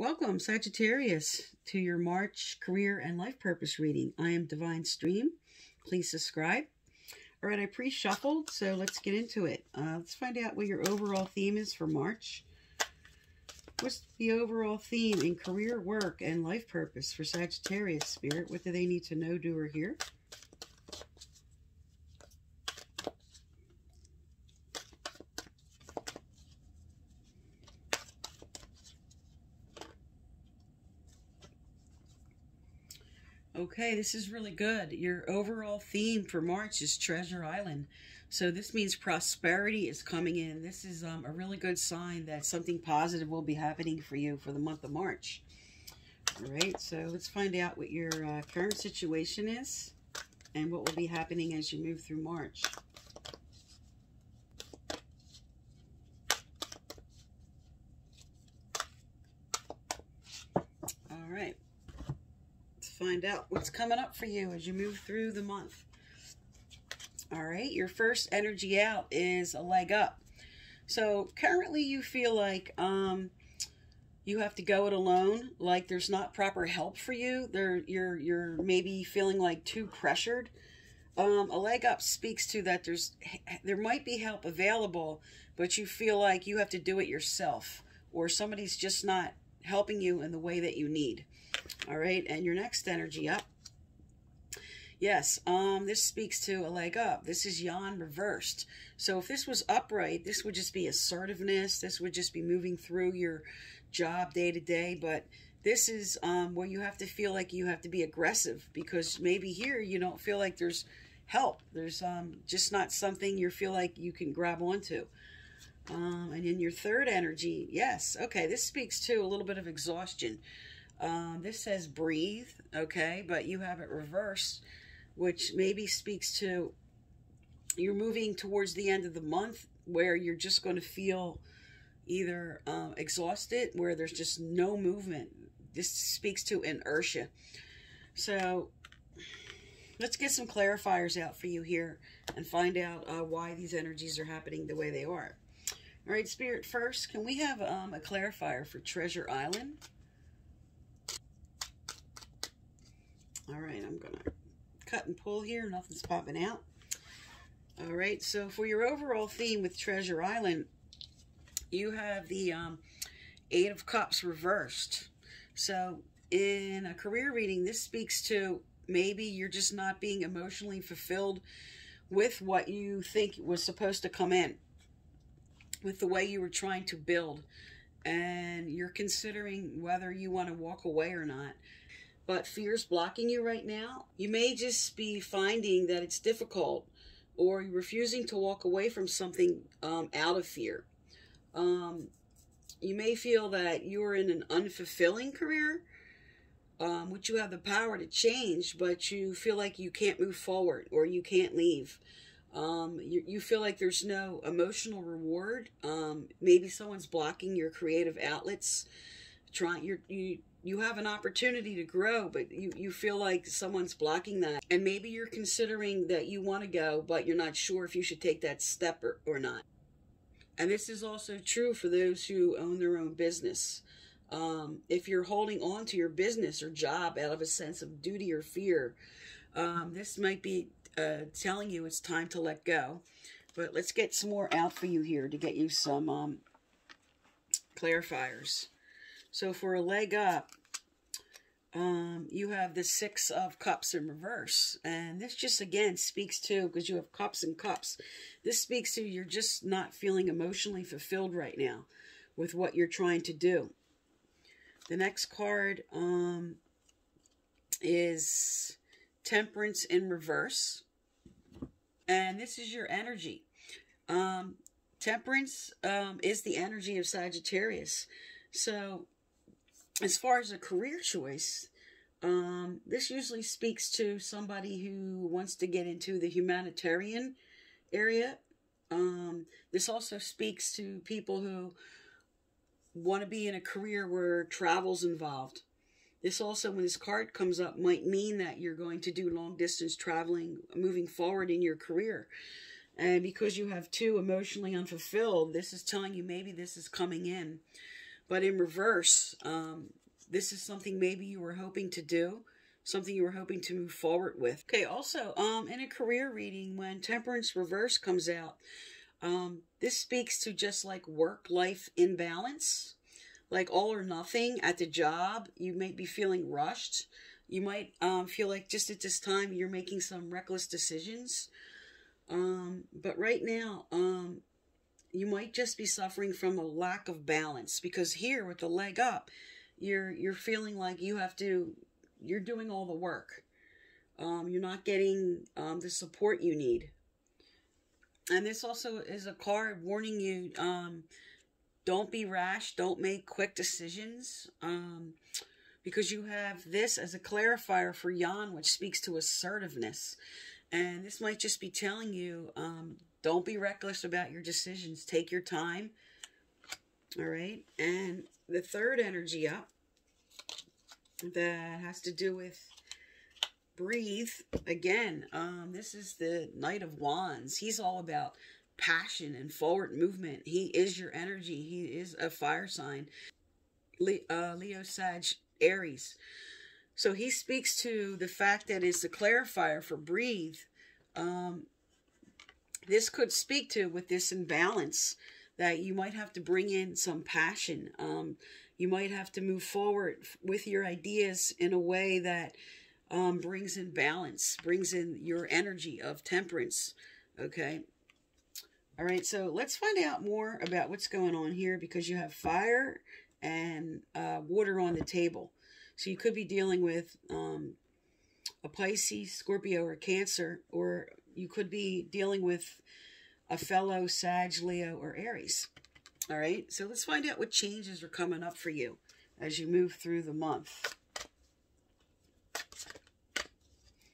Welcome, Sagittarius, to your March career and life purpose reading. I am Divine Stream. Please subscribe. All right, I pre-shuffled, so let's get into it. Let's find out what your overall theme is for March. What's the overall theme in career, work, and life purpose for Sagittarius, Spirit? What do they need to know, do, or hear? Okay, this is really good. Your overall theme for March is Treasure Island. So this means prosperity is coming in. This is a really good sign that something positive will be happening for you for the month of March. All right, so let's find out what your current situation is and what will be happening as you move through March. All right. Find out what's coming up for you as you move through the month. All right, your first energy out is a leg up. So currently you feel like you have to go it alone, like there's not proper help for you. You're maybe feeling like too pressured. A leg up speaks to that there might be help available, but you feel like you have to do it yourself, or somebody's just not helping you in the way that you need. All right, and your next energy up. Yes, this speaks to a leg up. This is Yan reversed. So if this was upright, this would just be assertiveness. This would just be moving through your job day to day. But this is where you have to feel like you have to be aggressive, because maybe here you don't feel like there's help. There's just not something you feel like you can grab onto. And in your third energy, yes, okay, this speaks to a little bit of exhaustion. This says breathe, okay, but you have it reversed, which maybe speaks to you're moving towards the end of the month where you're just going to feel either exhausted, where there's just no movement. This speaks to inertia. So let's get some clarifiers out for you here and find out why these energies are happening the way they are. All right, Spirit, first, can we have a clarifier for Treasure Island? All right, I'm going to cut and pull here. Nothing's popping out. All right, so for your overall theme with Treasure Island, you have the Eight of Cups reversed. So in a career reading, this speaks to maybe you're just not being emotionally fulfilled with what you think was supposed to come in, with the way you were trying to build, and you're considering whether you want to walk away or not. But fear's blocking you right now. You may just be finding that it's difficult, or you're refusing to walk away from something out of fear. You may feel that you're in an unfulfilling career, which you have the power to change, but you feel like you can't move forward or you can't leave. You feel like there's no emotional reward. Maybe someone's blocking your creative outlets. You have an opportunity to grow, but you feel like someone's blocking that. And maybe you're considering that you want to go, but you're not sure if you should take that step or not. And this is also true for those who own their own business. If you're holding on to your business or job out of a sense of duty or fear, this might be telling you it's time to let go. But let's get some more out for you here to get you some clarifiers. So for a leg up, you have the Six of Cups in reverse. And this just, again, speaks to, because you have cups and cups, this speaks to you're just not feeling emotionally fulfilled right now with what you're trying to do. The next card is Temperance in reverse. And this is your energy. Temperance is the energy of Sagittarius. So as far as a career choice, this usually speaks to somebody who wants to get into the humanitarian area. This also speaks to people who want to be in a career where travel's involved. This also, when this card comes up, might mean that you're going to do long-distance traveling moving forward in your career. And because you have two emotionally unfulfilled, this is telling you maybe this is coming in. But in reverse, this is something maybe you were hoping to do, something you were hoping to move forward with. Okay, also, in a career reading, when Temperance reverse comes out, this speaks to just like work-life imbalance, like all or nothing at the job. You might be feeling rushed. You might feel like just at this time you're making some reckless decisions. But right now, you might just be suffering from a lack of balance, because here with the leg up, you're feeling like you're doing all the work. You're not getting the support you need. And this also is a card warning you, don't be rash, don't make quick decisions, because you have this as a clarifier for Yan, which speaks to assertiveness. And this might just be telling you, don't be reckless about your decisions. Take your time. All right. And the third energy up that has to do with breathe. Again, this is the Knight of Wands. He's all about passion and forward movement. He is your energy. He is a fire sign. Leo, Sag, Aries. So he speaks to the fact that it's a clarifier for breathe. This could speak to, with this imbalance, that you might have to bring in some passion. You might have to move forward with your ideas in a way that brings in balance, brings in your energy of temperance. Okay. All right. So let's find out more about what's going on here, because you have fire and water on the table. So you could be dealing with a Pisces, Scorpio, or Cancer, or you could be dealing with a fellow Sag, Leo, or Aries. All right, so let's find out what changes are coming up for you as you move through the month.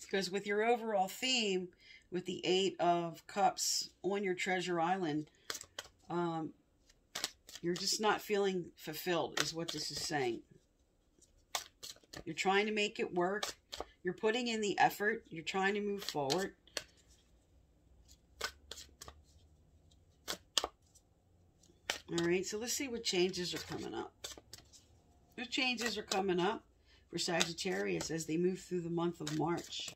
Because with your overall theme, with the 8 of Cups on your treasure island, you're just not feeling fulfilled, is what this is saying. You're trying to make it work. You're putting in the effort. You're trying to move forward. All right, so let's see what changes are coming up. What changes are coming up for Sagittarius as they move through the month of March?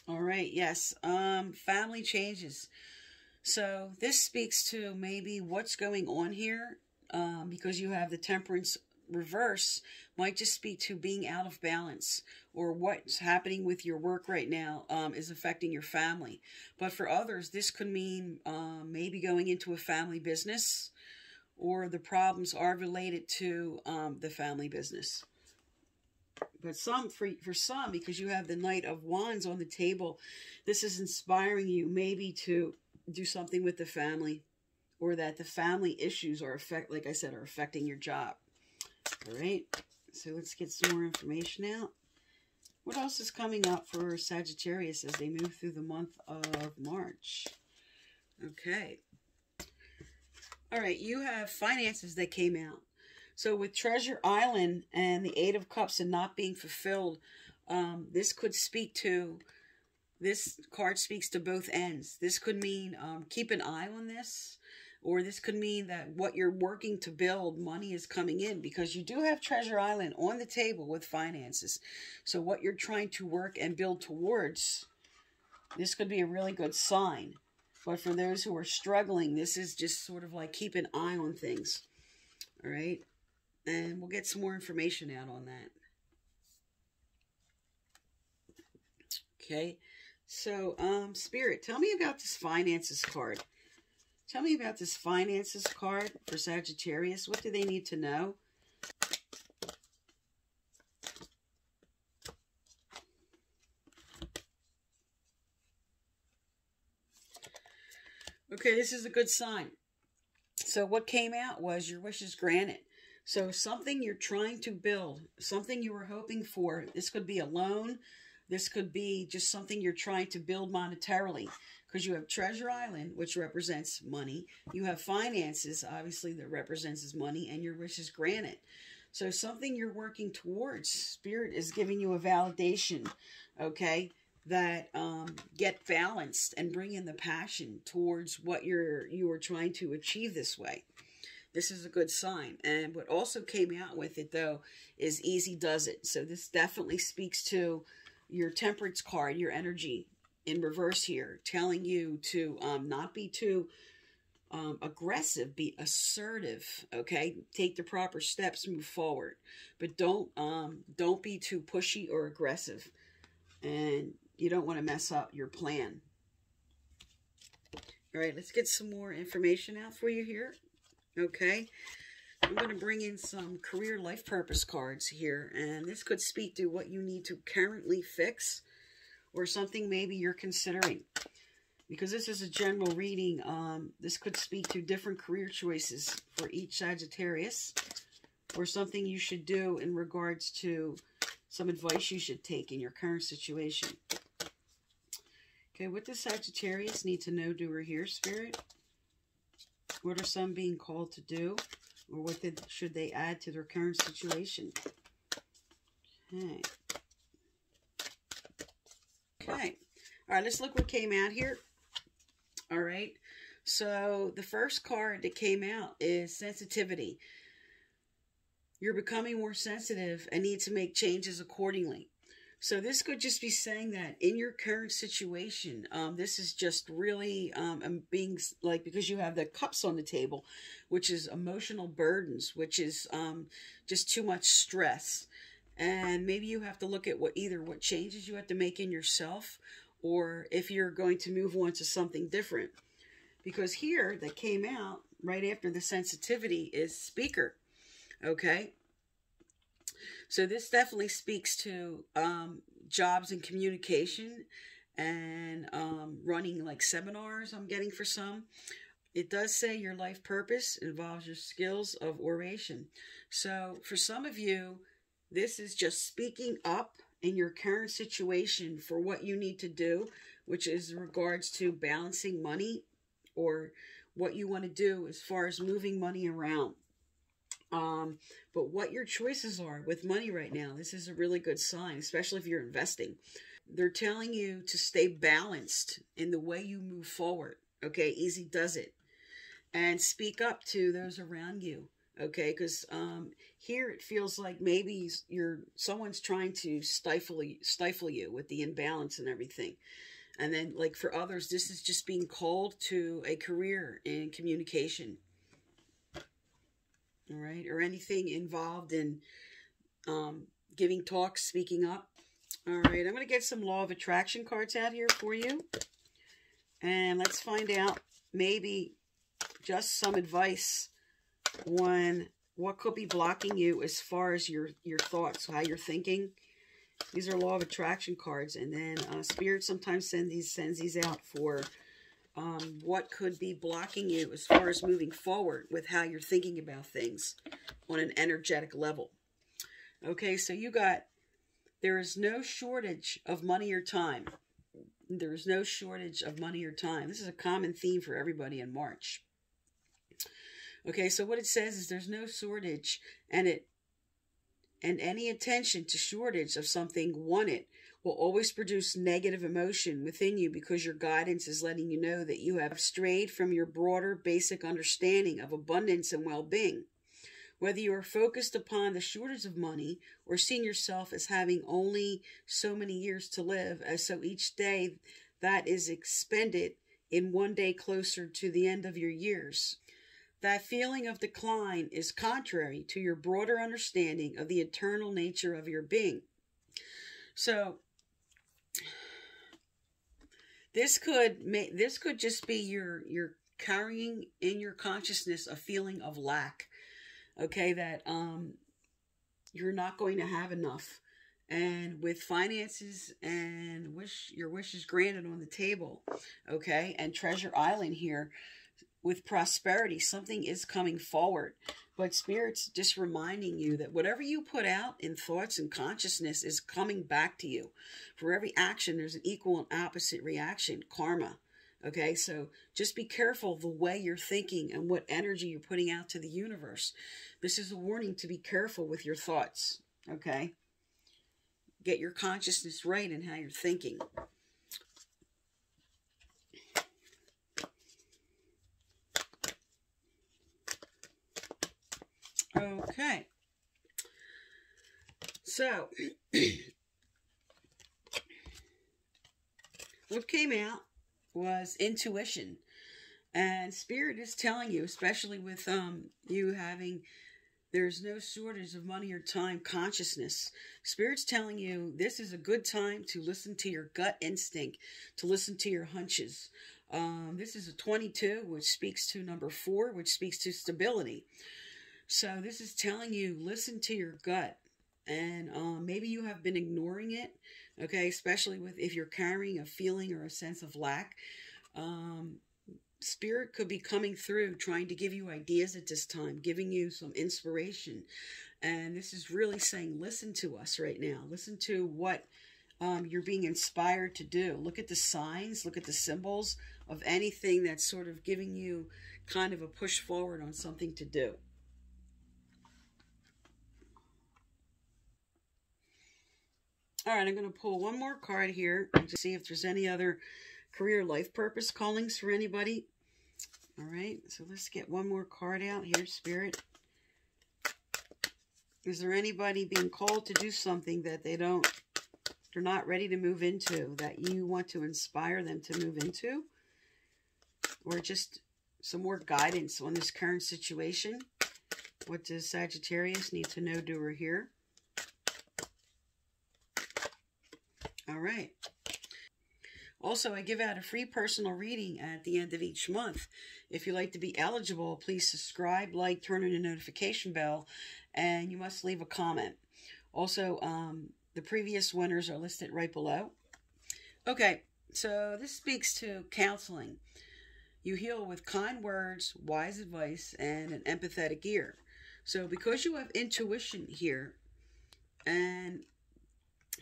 All right, yes, family changes. So this speaks to maybe what's going on here, because you have the Temperance reverse, might just speak to being out of balance, or what's happening with your work right now is affecting your family. But for others, this could mean maybe going into a family business, or the problems are related to the family business. But for some, because you have the Knight of Wands on the table, this is inspiring you maybe to do something with the family, or that the family issues are like I said, are affecting your job. All right, so let's get some more information out. What else is coming up for Sagittarius as they move through the month of March? Okay. All right, you have finances that came out. So with Treasure Island and the 8 of Cups and not being fulfilled, this could speak to, this card speaks to both ends. This could mean keep an eye on this, or this could mean that what you're working to build, money is coming in, because you do have Treasure Island on the table with finances. So what you're trying to work and build towards, this could be a really good sign. But for those who are struggling, this is just sort of like keep an eye on things. All right. And we'll get some more information out on that. Okay. So, Spirit, tell me about this finances card. Tell me about this finances card for Sagittarius. What do they need to know? Okay, this is a good sign. So what came out was your wish is granted. So something you're trying to build, something you were hoping for. This could be a loan. This could be just something you're trying to build monetarily. Because you have Treasure Island, which represents money. You have finances, obviously, that represents money. And your wish is granted. So something you're working towards. Spirit is giving you a validation. Okay. that get balanced and bring in the passion towards what you are trying to achieve this way. This is a good sign. And what also came out with it, though, is easy does it. So this definitely speaks to your Temperance card, your energy in reverse here, telling you to not be too aggressive, be assertive, okay? Take the proper steps, move forward. But don't be too pushy or aggressive. And you don't want to mess up your plan. All right, let's get some more information out for you here. Okay, I'm going to bring in some career life purpose cards here, and this could speak to what you need to currently fix or something maybe you're considering. Because this is a general reading, this could speak to different career choices for each Sagittarius, or something you should do in regards to some advice you should take in your current situation. Okay, what does Sagittarius need to know, doer here, Spirit? What are some being called to do? Or what should they add to their current situation? Okay. Okay. All right, let's look what came out here. All right. So the first card that came out is sensitivity. You're becoming more sensitive and need to make changes accordingly. So this could just be saying that in your current situation, this is just really being like, because you have the cups on the table, which is emotional burdens, which is just too much stress. And maybe you have to look at what changes you have to make in yourself, or if you're going to move on to something different. Because here that came out right after the sensitivity is speaker. Okay. So this definitely speaks to jobs and communication and running like seminars, I'm getting for some. It does say your life purpose involves your skills of oration. So for some of you, this is just speaking up in your current situation for what you need to do, which is in regards to balancing money or what you want to do as far as moving money around. But what your choices are with money right now, this is a really good sign, especially if you're investing. They're telling you to stay balanced in the way you move forward. Okay, easy does it. And speak up to those around you. Okay, because here it feels like maybe someone's trying to stifle you with the imbalance and everything. And then like for others, this is just being called to a career in communication. All right, or anything involved in giving talks, speaking up. All right, I'm going to get some law of attraction cards out here for you. And let's find out maybe just some advice on what could be blocking you as far as your thoughts, how you're thinking. These are law of attraction cards. And then Spirit sometimes sends these out for what could be blocking you as far as moving forward with how you're thinking about things on an energetic level. Okay, so you got, there is no shortage of money or time. There is no shortage of money or time. This is a common theme for everybody in March. Okay, so what it says is there's no shortage, and any attention to shortage of something wanted will always produce negative emotion within you, because your guidance is letting you know that you have strayed from your broader basic understanding of abundance and well-being. Whether you are focused upon the shortage of money or seeing yourself as having only so many years to live, as so each day that is expended in one day closer to the end of your years. That feeling of decline is contrary to your broader understanding of the eternal nature of your being. So this could just be you're carrying in your consciousness a feeling of lack. Okay, that you're not going to have enough. And with finances and your wishes granted on the table, okay, and Treasure Island here, with prosperity, something is coming forward. But Spirit's just reminding you that whatever you put out in thoughts and consciousness is coming back to you. For every action, there's an equal and opposite reaction, karma. Okay, so just be careful the way you're thinking and what energy you're putting out to the universe. This is a warning to be careful with your thoughts, okay? Get your consciousness right in how you're thinking. Okay. So, what came out was intuition. And Spirit is telling you, especially with you having, there's no shortage of money or time consciousness. Spirit's telling you this is a good time to listen to your gut instinct, to listen to your hunches. This is a 22, which speaks to number 4, which speaks to stability. So this is telling you, listen to your gut. And maybe you have been ignoring it, okay, especially with if you're carrying a feeling or a sense of lack. Spirit could be coming through, trying to give you ideas at this time, giving you some inspiration. And this is really saying, listen to us right now. Listen to what you're being inspired to do. Look at the signs, look at the symbols of anything that's sort of giving you kind of a push forward on something to do. All right, I'm going to pull one more card here to see if there's any other career life purpose callings for anybody. All right, so let's get one more card out here, Spirit. Is there anybody being called to do something that they're not ready to move into, that you want to inspire them to move into? Or just some more guidance on this current situation? What does Sagittarius need to know, doer here? All right. Also, I give out a free personal reading at the end of each month. If you'd like to be eligible, please subscribe, like, turn on the notification bell, and you must leave a comment. Also, the previous winners are listed right below. Okay, so this speaks to counseling. You heal with kind words, wise advice, and an empathetic ear. So because you have intuition here, and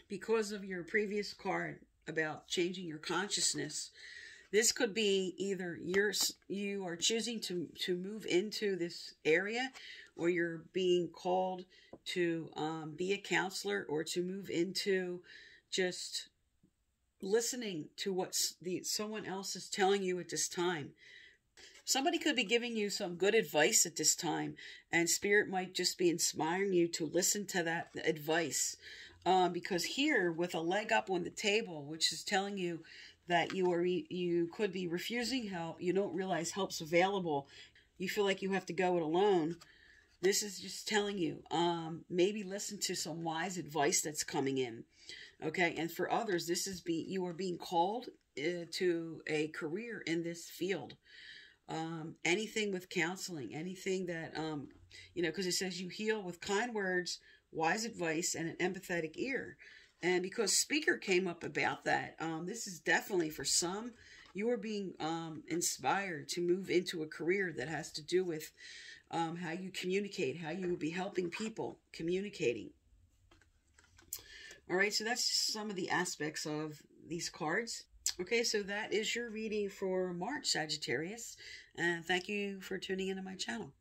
because of your previous card about changing your consciousness, this could be either you are choosing to move into this area, or you're being called to be a counselor, or to move into just listening to what someone else is telling you at this time. Somebody could be giving you some good advice at this time, and Spirit might just be inspiring you to listen to that advice. Because here, with a leg up on the table, which is telling you that you could be refusing help, you don't realize help's available, you feel like you have to go it alone. This is just telling you, maybe listen to some wise advice that's coming in. Okay, and for others, this is you are being called to a career in this field. Anything with counseling, anything that, because it says you heal with kind words, wise advice, and an empathetic ear. And because speaker came up about that, this is definitely for some, you are being inspired to move into a career that has to do with how you communicate, how you will be helping people communicating. All right, so that's just some of the aspects of these cards. Okay, so that is your reading for March, Sagittarius. And thank you for tuning into my channel.